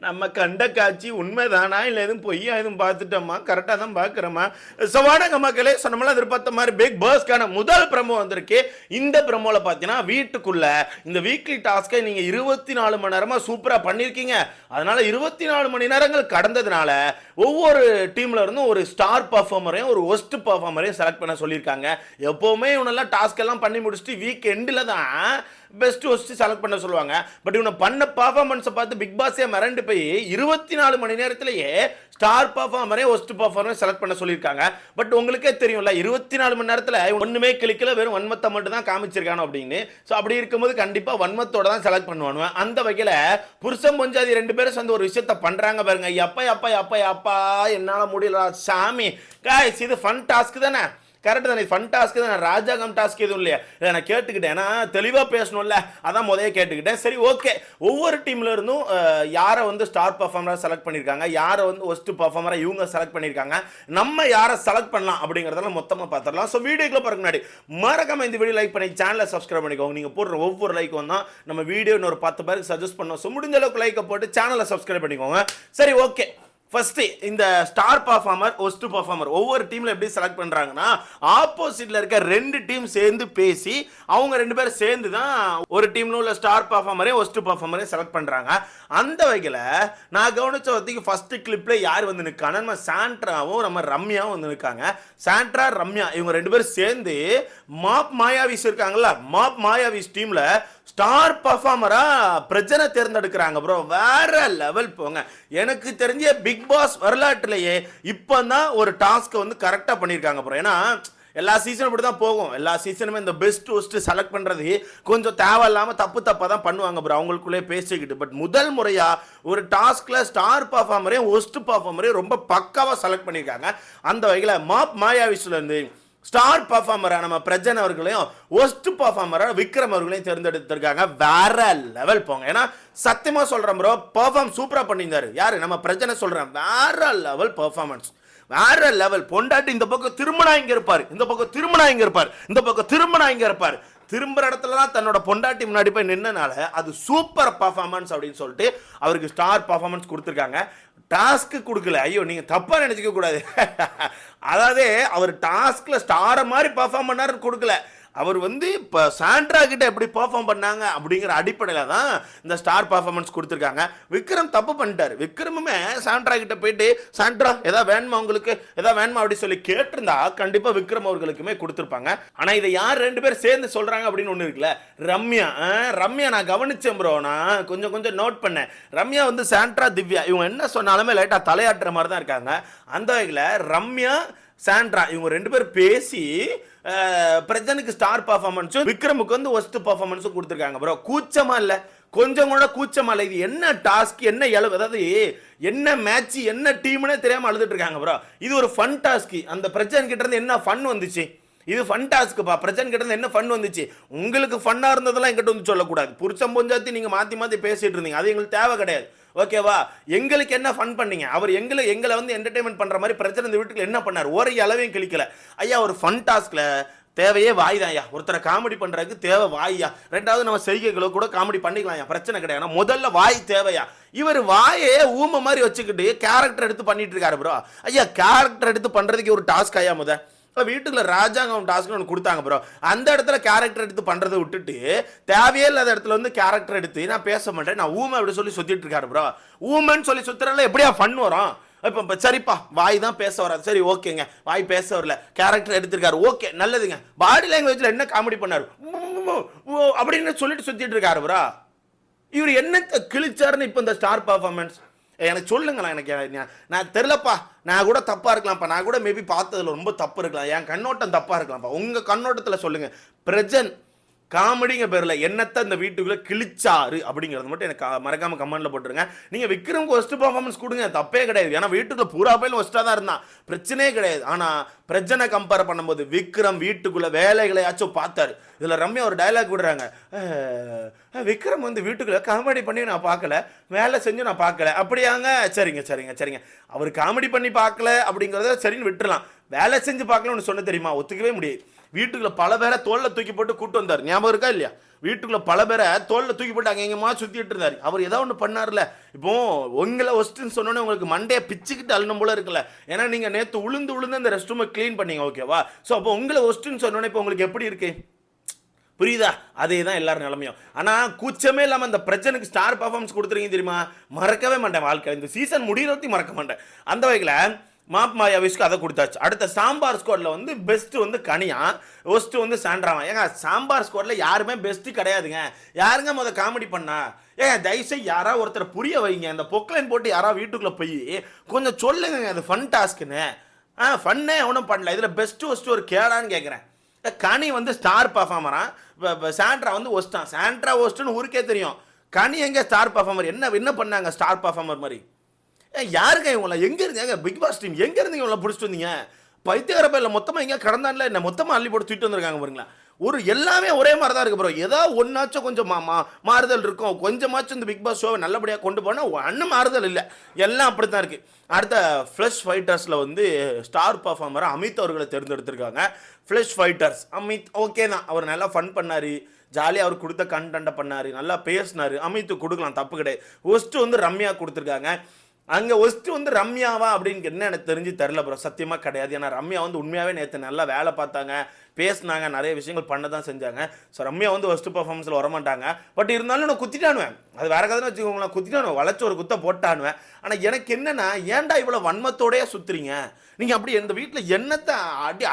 நம்ம கண்ட காட்சி உண்மைதானா இல்லை எதுவும் பொய்யா எதுவும் பார்த்துட்டோமா கரெக்டாக தான் பார்க்குறோமா. ஸோ வணக்க மக்களே, சொன்னோம்ல எதிர்பார்த்த மாதிரி பிக் பாஸ்க்கான முதல் ப்ரமோ வந்திருக்கு. இந்த ப்ரமோவில் பார்த்தீங்கன்னா வீட்டுக்குள்ள இந்த வீக்லி டாஸ்க்கை நீங்கள் 24 மணி நேரமாக சூப்பராக பண்ணியிருக்கீங்க. அதனால 24 மணி நேரங்கள் கடந்ததுனால ஒவ்வொரு டீம்ல இருந்தும் ஒரு ஸ்டார் பர்ஃபார்மரையும் ஒரு ஒஸ்ட் பர்ஃபார்மரையும் செலக்ட் பண்ண சொல்லியிருக்காங்க. எப்போவுமே இவனெல்லாம் டாஸ்க் எல்லாம் பண்ணி முடிச்சுட்டு வீக் எண்டில் தான் பெஸ்ட் ஒஸ்ட் செலக்ட் பண்ண சொல்லுவாங்க. பட் இவனை பண்ண பர்ஃபார்மன்ஸை பார்த்து பிக் பாஸே மிரண்டு போய் 24 மணி நேரத்திலேயே ஸ்டார் பர்ஃபார்மரே ஒஸ்ட் பர்ஃபார்மரே செலக்ட் பண்ண சொல்லியிருக்காங்க. பட் உங்களுக்கே தெரியும்ல 24 மணி நேரத்தில் ஒன்றுமே கிளிக்கல, வெறும் வன்மத்தை மட்டும் தான் காமிச்சிருக்கானோ அப்படின்னு. ஸோ அப்படி இருக்கும்போது கண்டிப்பாக வன்மத்தோட தான் செலக்ட் பண்ணுவானுவேன். அந்த வகையில் புருஷன் பொஞ்சாதி 2 பேரும் சேர்ந்து ஒரு விஷயத்த பண்ணுறாங்க பாருங்க. எப்பா எப்பா எப்பா எப்பா என்னால் முடியல சாமி. காய்ஸ் இது ஃபன் டாஸ்க் தானே, கரெக்ட் தானே, ஃபன் டாஸ்க் தான். ராஜாங்கம் டாஸ்க் எதுவும் இல்லையா? இதை நான் கேட்டுக்கிட்டேன், ஏன்னா தெளிவாக பேசணும்ல, அதான் முதல்ல கேட்டுக்கிட்டேன். சரி ஓகே, ஒவ்வொரு டீம்ல இருந்தும் யாரை வந்து ஸ்டார் பர்ஃபார்மராக செலக்ட் பண்ணியிருக்காங்க, யாரை வந்து ஒஸ்ட் பர்ஃபார்மராக இவங்க செலக்ட் பண்ணியிருக்காங்க, நம்ம யாரை செலக்ட் பண்ணலாம் அப்படிங்கிறதெல்லாம் மொத்தமாக பார்த்துடலாம். ஸோ வீடியோக்குள்ள பாருங்க, முன்னாடி மறக்காம இந்த வீடியோ லைக் பண்ணி சேனலை சப்ஸ்கிரைப் பண்ணிக்கோங்க. நீங்கள் போடுற ஒவ்வொரு லைக்கும் தான் நம்ம வீடியோ இன்னொரு 10 பேருக்கு சஜஸ்ட் பண்ணோம். ஸோ முடிஞ்ச அளவுக்கு லைக்கை போட்டு சேனலை சப்ஸ்கிரைப் பண்ணிக்கோங்க. சரி ஓகே, ஃபர்ஸ்ட் இந்த ஸ்டார் பர்ஃபார்மர் ஒஸ்ட் பர்ஃபார்மர் ஒவ்வொரு டீம்ல எப்படி செலக்ட் பண்றாங்கன்னா, ஆப்போசிட்ல இருக்க 2 டீம் சேர்ந்து பேசி அவங்க 2 பேரும் சேர்ந்து தான் ஒரு டீம்ல உள்ள ஸ்டார் பர்ஃபார்மரே ஒஸ்ட் பர்ஃபார்மரே செலக்ட் பண்றாங்க. அந்த வகையில் நான் கவனிச்ச வரைக்கும் ஃபர்ஸ்ட் கிளிப்ல யார் வந்து நிற்காங்க, நம்ம சாண்ட்ராவும் நம்ம ரம்யாவும் வந்து நிற்காங்க. சாண்ட்ரா ரம்யா இவங்க 2 பேரும் சேர்ந்து மாப் மாயாவிஸ் இருக்காங்கல்ல, மாப் மாயாவிஸ் டீம்ல ஸ்டார் பர்ஃபார்மரா பிரஜனை தேர்ந்தெடுக்கிறாங்க ப்ரோ. வேற லெவல் போங்க. எனக்கு தெரிஞ்ச பிக் பாஸ் வரலாற்றிலேயே இப்பதான் ஒரு டாஸ்க்கை வந்து கரெக்டா பண்ணியிருக்காங்க ப்ரோ. ஏன்னா எல்லா சீசனும் இப்படி தான் போகும். எல்லா சீசனுமே இந்த பெஸ்ட் ஒஸ்ட் செலக்ட் பண்ணுறது கொஞ்சம் தேவையில்லாமல் தப்பாக தான் பண்ணுவாங்க ப்ரோ, அவங்களுக்குள்ளே பேசிக்கிட்டு. பட் முதல் முறையாக ஒரு டாஸ்கில் ஸ்டார் பர்ஃபார்மரையும் ஒஸ்ட் பர்ஃபார்மரையும் ரொம்ப பக்காவாக செலக்ட் பண்ணியிருக்காங்க. அந்த வகையில் மாப் மாயாவிஸ்லேருந்து ஸ்டார் பர்ஃபார்மராக நம்ம பிரஜன் அவர்களையும் ஒஸ்ட் பர்ஃபார்மராக விக்ரம் அவர்களையும் தேர்ந்தெடுத்திருக்காங்க. வேற லெவல் போங்க. ஏன்னா சத்தியமாக சொல்கிறேன் ப்ரோ, பர்ஃபார்ம் சூப்பராக பண்ணியிருந்தாரு. யார் நம்ம பிரஜனை சொல்கிறேன், வேற லெவல் பர்ஃபார்மன்ஸ், வேற லெவல். பொண்டாட்டி இந்த பக்கம் திருமணா இங்க இருப்பார், இந்த பக்கம் திருமணா இங்க இருப்பார், இந்த பக்கம் திருமணா இங்க இருப்பார். திரும்புற இடத்துல தான் தன்னோட பொண்டாட்டி முன்னாடி போய் நின்னனால அது சூப்பர் பர்ஃபார்மன்ஸ் அப்படின்னு சொல்லிட்டு அவருக்கு ஸ்டார் பர்ஃபார்மன்ஸ் கொடுத்துருக்காங்க. டாஸ்க்கு கொடுக்கல, ஐயோ நீங்க தப்பா நினைச்சுக்க கூடாது. அதாவது அவர் டாஸ்க்ல ஸ்டாரை மாதிரி பர்ஃபார்ம் பண்ணாரு கொடுக்கல, அவர் வந்து இப்போ சாண்ட்ரா கிட்ட எப்படி பர்ஃபார்ம் பண்ணாங்க அப்படிங்கிற அடிப்படையில் தான் இந்த ஸ்டார் பர்ஃபார்மன்ஸ் கொடுத்துருக்காங்க. விக்ரம் தப்பு பண்ணிட்டார். விக்ரமுமே சாண்ட்ரா கிட்ட போயிட்டு சாண்ட்ரா எதாவது வேணுமா உங்களுக்கு, எதாவது வேணுமா அப்படி சொல்லி கேட்டிருந்தா கண்டிப்பாக விக்ரம் அவர்களுக்குமே கொடுத்துருப்பாங்க. ஆனால் இதை யார் 2 பேர் சேர்ந்து சொல்கிறாங்க அப்படின்னு ஒன்று இருக்குல்ல, ரம்யா. ரம்யா நான் கவனிச்சேன் ப்ரோ, நான் கொஞ்சம் நோட் பண்ணேன். ரம்யா வந்து சாண்ட்ரா திவ்யா இவங்க என்ன சொன்னாலுமே லைட்டாக தலையாட்டுற மாதிரி தான் இருக்காங்க. அந்த வகையில் ரம்யா சாண்ட்ரா இவங்க 2 பேர் பேசி பிரஜனுக்கு ஸ்டார் பர்ஃபார்மன்ஸும் விக்ரமுக்கு வந்து ஒஸ்ட் பர்ஃபார்மன்ஸும் கொடுத்துருக்காங்க ப்ரோ. கூச்சமா இல்லை, கொஞ்சம் கூட கூச்சமா இல்லை. இது என்ன டாஸ்க், என்ன எழுவு, அதாவது என்ன மேட்ச், என்ன டீம்னே தெரியாமல் அழுதுட்டு இருக்காங்க ப்ரோ. இது ஒரு ஃபன் டாஸ்க். அந்த பிரஜன் கிட்ட இருந்து என்ன ஃபன் வந்துச்சு, இது ஃபன் டாஸ்க்குப்பா. பிரச்சனை கிட்ட என்ன ஃபன் வந்துச்சு, உங்களுக்கு ஃபன்னாக இருந்ததெல்லாம் எங்கிட்ட வந்து சொல்லக்கூடாது. புருஷன் பொஞ்சாத்தி நீங்கள் மாற்றி பேசிட்டு இருந்தீங்க, அது எங்களுக்கு தேவை கிடையாது. ஓகேவா, எங்களுக்கு என்ன ஃபன் பண்ணீங்க, அவர் எங்களை வந்து என்டர்டைன்மெண்ட் பண்ணுற மாதிரி பிரச்சனை இந்த வீட்டுக்கு என்ன பண்ணார், ஒரு அளவையும் கிளிக்கல. ஐயா ஒரு ஃபன் டாஸ்கில் தேவையே வாய் தான் ஐயா, ஒருத்தரை காமெடி பண்ணுறதுக்கு தேவை வாய்யா. 2வது நம்ம செய்கைகளை கூட காமெடி பண்ணிக்கலாம், பிரச்சனை கிடையாது. முதல்ல வாய் தேவையா. இவர் வாயே ஊமை மாதிரி வச்சுக்கிட்டு கேரக்டர் எடுத்து பண்ணிட்டு இருக்காரு ப்ரோ. ஐயா கேரக்டர் எடுத்து பண்ணுறதுக்கு ஒரு டாஸ்க் ஐயா. வீட்டுக்குள்ள ராஜாங்கம் டாஸ்க் ஒன்று கொடுத்தாங்க ப்ரோ, அந்த இடத்துல கேரக்டர் எடுத்து பண்றதை விட்டுட்டு தேவையே இல்லாத இடத்துல வந்து கேரக்டர் எடுத்து நான் பேச மாட்டேன், நான் ஊமை அப்படி சொல்லி சுத்திட்டு இருக்காரு ப்ரோ. ஊமைன்னு சொல்லி சுத்துறதுல எப்படியா ஃபன் வரும்? இப்போ சரிப்பா வாய் தான் பேச வராது, சரி ஓகேங்க வாய் பேச வரல, கேரக்டர் எடுத்திருக்காரு, ஓகே நல்லதுங்க. பாடி லாங்குவேஜ்ல என்ன காமெடி பண்ணாரு அப்படின்னு சொல்லிட்டு சுத்திட்டு இருக்காரு ப்ரோ. இவர் என்ன கிழிச்சாருன்னு இப்போ இந்த ஸ்டார் பர்ஃபார்மன்ஸ் எனக்கு சொல்லுங்களா. எனக்கு நான் தெரிலப்பா, நான் கூட தப்பாக இருக்கலாம்ப்பா, நான் கூட மேபி பார்த்ததில் ரொம்ப தப்பு இருக்கலாம், என் கண்ணோட்டம் தப்பாக இருக்கலாம்ப்பா. உங்கள் கண்ணோட்டத்தில் சொல்லுங்கள். பிரஜன் காமெடிங்க பேரில் என்னத்தை இந்த வீட்டுக்குள்ளே கிழிச்சாரு அப்படிங்கிறது மட்டும் எனக்கு மறக்காமல் கமெண்ட்டில் போட்டுருங்க. நீங்கள் விக்ரமுக்கு ஒஸ்ட் பர்ஃபார்மன்ஸ் கொடுங்க, தப்பே கிடையாது. ஏன்னா வீட்டுக்குள்ளே பூரா பேர் ஒஸ்ட்டாக தான் இருந்தான், பிரச்சனையே கிடையாது. ஆனால் பிரச்சனை கம்பேர் பண்ணும்போது விக்ரம் வீட்டுக்குள்ளே வேலைகளையாச்சும் பார்த்தாரு. இதில் ரம்யா ஒரு டைலாக் விடுறாங்க, விக்ரம் வந்து வீட்டுக்குள்ளே காமெடி பண்ணி நான் பார்க்கல, வேலை செஞ்சு நான் பார்க்கல. அப்படியாங்க, சரிங்க அவர் காமெடி பண்ணி பார்க்கல அப்படிங்கிறத சரின்னு விட்டுறலாம், வேலை செஞ்சு பார்க்கலன்னு சொன்ன தெரியுமா, ஒத்துக்கவே முடியாது. வீட்டுக்குள்ள பல பேரை தோல்ல தூக்கி போட்டு கூட்டு வந்தார், ஞாபகம் இருக்கா இல்லையா? வீட்டுக்குள்ள பல பேரை தோல்ல தூக்கி போட்டு அங்கே எங்கேயுமா சுற்றிட்டு இருந்தார். அவர் ஏதோ ஒன்று பண்ணார்ல. இப்போ உங்களை ஒஸ்ட்டுன்னு சொன்னோன்னே உங்களுக்கு மண்டையை பிச்சுக்கிட்டு அள்ளணும் போல இருக்குல்ல. ஏன்னா நீங்கள் நேற்று உளுந்து அந்த ரெஸ்ட் ரூமை க்ளீன் பண்ணீங்க, ஓகேவா? ஸோ அப்போ உங்களை ஒஸ்ட்டுன்னு சொன்னோன்னே இப்போ உங்களுக்கு எப்படி இருக்கு? புரியுதா? அதே தான் எல்லாரும் நிலமையும். ஆனால் கூச்சமே இல்லாமல் அந்த பிரச்சனைக்கு ஸ்டார் பர்ஃபார்மன்ஸ் கொடுத்துருங்க தெரியுமா? மறக்கவே மாட்டேன் வாழ்க்கை. இந்த சீசன் முடிகிறதையும் மறக்க மாட்டேன். அந்த வகையில் மாப் மாயாவிஸ்க்கு அதை கொடுத்தாச்சு. அடுத்த சாம்பார் ஸ்குவாடில் வந்து பெஸ்ட் வந்து கனியா, ஒஸ்ட் வந்து சாண்ட்ராவா. ஏங்க சாம்பார் ஸ்குவாடில் யாருமே பெஸ்ட்டு கிடையாதுங்க. யாருங்க காமெடி பண்ணா? ஏங்க தயவுசெய்து யாராவது ஒருத்தர் புரிய வைங்க. அந்த பொக்லைன் போட்டு யாராவது வீட்டுக்குள்ளே போய் கொஞ்சம் சொல்லுங்க, அது ஃபன் டாஸ்க்குன்னு. ஃபன்னே ஒன்றும் பண்ணல. இதில் பெஸ்ட்டு ஒஸ்ட்டு ஒரு கேடான்னு கேட்குறேன். கனி வந்து ஸ்டார் பர்ஃபார்மரா, சாண்ட்ரா வந்து ஒஸ்டான். சாண்ட்ரா ஒஸ்ட்டுன்னு ஊருக்கே தெரியும். கனி எங்கே ஸ்டார் பர்ஃபார்மர்? என்ன பண்ணாங்க ஸ்டார் பர்ஃபார்மர் மாதிரி? யாருங்க இவங்கள? எங்கே இருந்தீங்க பிக் பாஸ் டீம்? எங்கே இருந்தீங்க இவங்கள பிடிச்சிட்டு வந்தீங்க? பைத்தியக்காரப்ப இல்லை, மொத்தமாக எங்கேயா கடந்தான்ல என்ன மொத்தமாக அள்ளி போட்டு தூக்கிட்டு வந்திருக்காங்க பாருங்களா. ஒரு எல்லாமே ஒரே மாதிரி தான் இருக்கு ப்ரோ. ஏதாவது ஒன்றாச்சும் கொஞ்சம் மாறுதல் இருக்கும். கொஞ்சமாச்சும் இந்த பிக் பாஸ் ஷோவை நல்லபடியாக கொண்டு போனால் ஒன்றும் மாறுதல் இல்லை, எல்லாம் அப்படி தான் இருக்குது. அடுத்த ஃப்ளஷ் ஃபைட்டர்ஸில் வந்து ஸ்டார் பர்ஃபார்மராக அமித் அவர்களை தேர்ந்தெடுத்திருக்காங்க. ஃப்ளஷ் ஃபைட்டர்ஸ் அமித் ஓகே தான். அவர் நல்லா ஃபன் பண்ணார், ஜாலியாக அவர் கொடுத்த கண்டென்ட்டை பண்ணார், நல்லா பேசினார். அமித்து கொடுக்கலாம், தப்பு கிடையாது. ஒஸ்ட்டு வந்து ரம்யா கொடுத்துருக்காங்க. அங்கே ஒஸ்ட்டு வந்து ரம்யாவா அப்படின்னு என்ன எனக்கு தெரிஞ்சு தெரில ப்ரோ, சத்தியமாக கிடையாது. ஏன்னா ரம்யா வந்து உண்மையாகவே நேற்று நல்லா வேலை பார்த்தாங்க, பேசினாங்க, நிறைய விஷயங்கள் பண்ண தான் செஞ்சாங்க. ஸோ ரம்யா வந்து ஒஸ்ட்டு பர்ஃபார்மன்ஸில் வரமாட்டாங்க. பட் இருந்தாலும் நான் குத்திட்டானுவேன், அது வேற கதைன்னு வச்சுக்கோங்களேன். குத்திட்டானுவேன், வளைச்சு ஒரு குத்த போட்டானுவேன். ஆனால் எனக்கு என்னென்னா, ஏன்டா இவ்வளோ வன்மத்தோடையே சுற்றுறீங்க நீங்கள்? அப்படி எந்த வீட்டில் என்னத்தை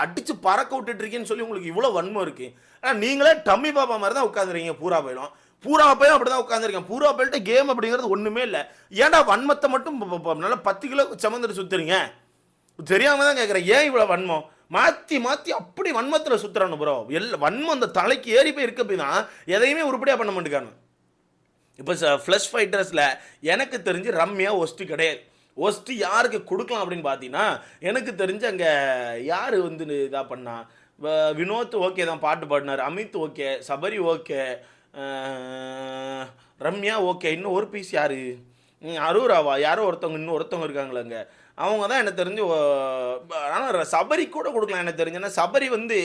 அடித்து பறக்க விட்டுட்ருக்கீங்கன்னு சொல்லி உங்களுக்கு இவ்வளோ வன்மம் இருக்குது. ஆனால் நீங்களே டம்மி பாப்பா மாதிரி தான் உட்காந்துருக்கீங்க. பூரா பையன் அப்படி தான் உட்காந்துருக்கேன். பூரா பையிட்ட கேம் அப்படிங்கிறது ஒன்றுமே இல்லை. ஏன்டா வன்மத்தை மட்டும் நல்லா 10 கிலோ சமந்துட்டு சுற்றுறீங்க? தெரியாமல் தான் கேட்குறேன், ஏன் இவ்வளோ வன்மம்? மாற்றி அப்படி வன்மத்தில் சுற்றுறானு ப்ரோ. வன்மம் அந்த தலைக்கு ஏறி போய் இருக்க போய் தான் எதையுமே உருப்படியாக பண்ண மாட்டேங்கானு. இப்போ ஃப்ளஷ் ஃபைட்டர்ஸில் எனக்கு தெரிஞ்சு ரம்யா ஒஸ்ட்டு கிடையாது. ஒஸ்ட்டு யாருக்கு கொடுக்கலாம் அப்படின்னு பார்த்தீங்கன்னா, எனக்கு தெரிஞ்சு அங்கே யார் வந்து இதாக பண்ணா, வினோத் ஓகே தான், பாட்டு பாடினார். Amit okay, Sabari okay, Ramya okay. இன்னும் ஒரு பீஸ் யார்? அரூராவா யாரோ ஒருத்தவங்க இருக்காங்களேங்க, அவங்க தான் எனக்கு தெரிஞ்சு. ஆனால் சபரி கூட கொடுக்கலாம் எனக்கு தெரிஞ்சு. ஏன்னா சபரி வந்து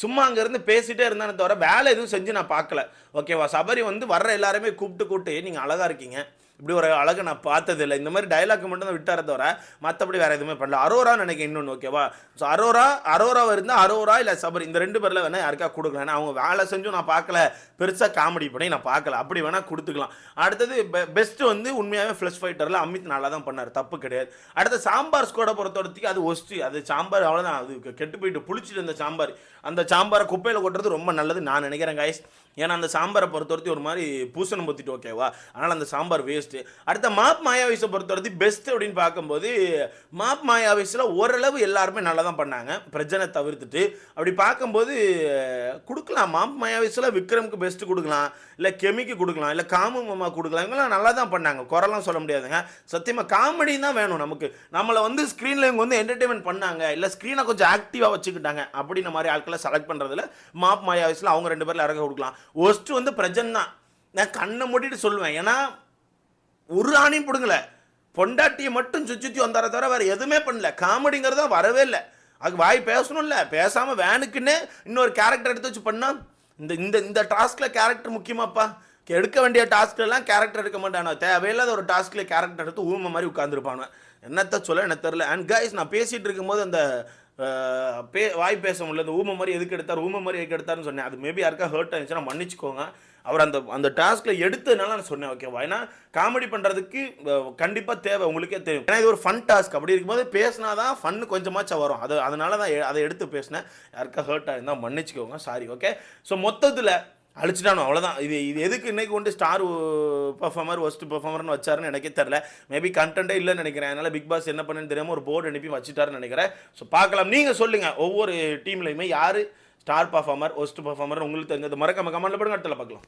சும்மா அங்கேருந்து பேசிகிட்டே இருந்தானே தவிர வேலை எதுவும் செஞ்சு நான் பார்க்கல, ஓகேவா? சபரி வந்து வர்ற எல்லாருமே கூப்பிட்டு நீங்கள் அழகாக இருக்கீங்க, இப்படி ஒரு அழகை நான் பார்த்ததில்லை, இந்த மாதிரி டைலாக் மட்டும் தான் விட்டார தவிர மற்றபடி வேறு எதுவுமே பண்ணல. அரோரான்னு நினைக்கிறேன் இன்னொன்று, ஓகேவா? ஸோ அரோராவை இருந்தால் அரோரா இல்லை சபரி, இந்த 2 பேரில் வேணால் யாருக்கா கொடுக்கலாம். ஏன்னா அவங்க வேலை செஞ்சும் நான் பார்க்கல, பெருசாக காமெடி பண்ணி நான் பார்க்கல, அப்படி வேணால் கொடுத்துக்கலாம். அடுத்தது பெஸ்ட்டு வந்து உண்மையாகவே ஃப்ளஷ் ஃபைட்டரில் அமித் நல்லா தான் பண்ணார், தப்பு கிடையாது. அடுத்த சாம்பார் ஸ்குவாடை பொறுத்தவரைக்கும் அது ஒஸ்ட்டு. அது சாம்பார் அவ்வளோதான், அது கெட்டு போயிட்டு புளிச்சிட்டு இருந்த சாம்பார். அந்த சாம்பாரை குப்பையில் கொட்டுறது ரொம்ப நல்லது நான் நினைக்கிறேன் கைஸ். ஏன்னா அந்த சாம்பாரை பொறுத்தவரைக்கும் ஒரு மாதிரி பூசணம் பொத்திட்டு, ஓகேவா? அதனால் அந்த சாம்பார் வேஸ்ட்டு. அடுத்த மாப் மாயாவிஸை பொறுத்தவரைக்கும் பெஸ்ட் அப்படின்னு பார்க்கும்போது மாப் மாயாவிஸில் ஓரளவு எல்லாருமே நல்லா தான் பண்ணாங்க, பிரச்சனை தவிர்த்துட்டு. அப்படி பார்க்கும்போது கொடுக்கலாம், மாப் மாயாவிஸில் விக்ரமுக்கு பெஸ்ட்டு கொடுக்கலாம், இல்லை கெமிக்கு கொடுக்கலாம், இல்லை காமு மாமா கொடுக்கலாம். இவங்களாம் நல்லா தான் பண்ணாங்க, குறைலாம் சொல்ல முடியாதுங்க. சத்தியமாக காமெடி தான் வேணும் நமக்கு. நம்மளை வந்து ஸ்க்ரீனில் இவங்க வந்து என்டர்டெயின்மெண்ட் பண்ணாங்க, இல்லை ஸ்க்ரீனை கொஞ்சம் ஆக்டிவாக வச்சுக்கிட்டாங்க அப்படின்ற மாதிரி ஆட்களை செலக்ட் பண்ணுறதுல மாப் மாயாவிஸில் அவங்க 2 பேரில் இறக்க கொடுக்கலாம். ஒஸ்ட்டு வந்து பிரஜன் தான், நான் கண்ணை மூடிட்டு சொல்லுவேன். ஏன்னா ஒரு ஆணையும் பிடுங்கல, பொண்டாட்டியை மட்டும் சுற்றி வந்தார தவிர வேறு எதுவுமே பண்ணல. காமெடிங்கிறதா வரவே இல்லை. அதுக்கு வாய் பேசணும் இல்லை, பேசாமல் வேனுக்குன்னே இன்னொரு கேரக்டர் எடுத்து வச்சு பண்ணால் இந்த டாஸ்கில் கேரக்டர் முக்கியமாப்பா. எடுக்க வேண்டிய டாஸ்க்லாம் கேரக்டர் எடுக்க மாட்டானோ, தேவையில்லாத ஒரு டாஸ்கில் கேரக்டர் எடுத்து ஊமை மாதிரி உட்காந்துருப்பானு. என்னத்த சொல்ல எனக்கு தெரில. அண்ட் கைஸ், நான் பேசிகிட்டு இருக்கும்போது அந்த வாய் பேச முடியல, அந்த ஊமை மாதிரி எதுக்கு எடுத்தாருன்னு சொன்னேன். அது மேபி யாருக்கா ஹர்ட் ஆயிடுச்சுன்னா மன்னிச்சுக்கோங்க. அவர் அந்த டாஸ்கில் எடுத்ததுனால நான் சொன்னேன், ஓகேவா? ஏன்னா காமெடி பண்ணுறதுக்கு கண்டிப்பாக தேவை, உங்களுக்கே தெரியும். ஏன்னா இது ஒரு ஃபன் டாஸ்க். அப்படி இருக்கும்போது பேசினா தான் ஃபன்னு கொஞ்சமாச்சும் வரும். அதனால தான் அதை எடுத்து பேசினேன். யாருக்கா ஹர்ட் ஆயிருந்தால் மன்னிச்சுக்கோங்க, சாரி, ஓகே? ஸோ மொத்தத்தில் அழிச்சிட்டானோ, அவ்வளோதான். இது எதுக்கு இன்றைக்கி கொண்டு ஸ்டார் பர்ஃபார்மர் ஒஸ்ட் பர்ஃபார்மர்னு வச்சாருன்னு எனக்கே தெரில. மேபி கண்டென்ட்டே இல்லைன்னு நினைக்கிறேன். அதனால் பிக் பாஸ் என்ன பண்ணுன்னு தெரியாமல் ஒரு போர்டு அனுப்பி வச்சுட்டாருன்னு நினைக்கிறேன். ஸோ பார்க்கலாம், நீங்கள் சொல்லுங்கள், ஒவ்வொரு டீம்லையுமே யார் ஸ்டார் பர்ஃபார்மர் ஒஸ்ட் பர்ஃபார்மர் உங்களுக்கு தெரிஞ்சது மறக்காம கமெண்ட்டில் போடுங்க. அடுத்த பார்க்கலாம்.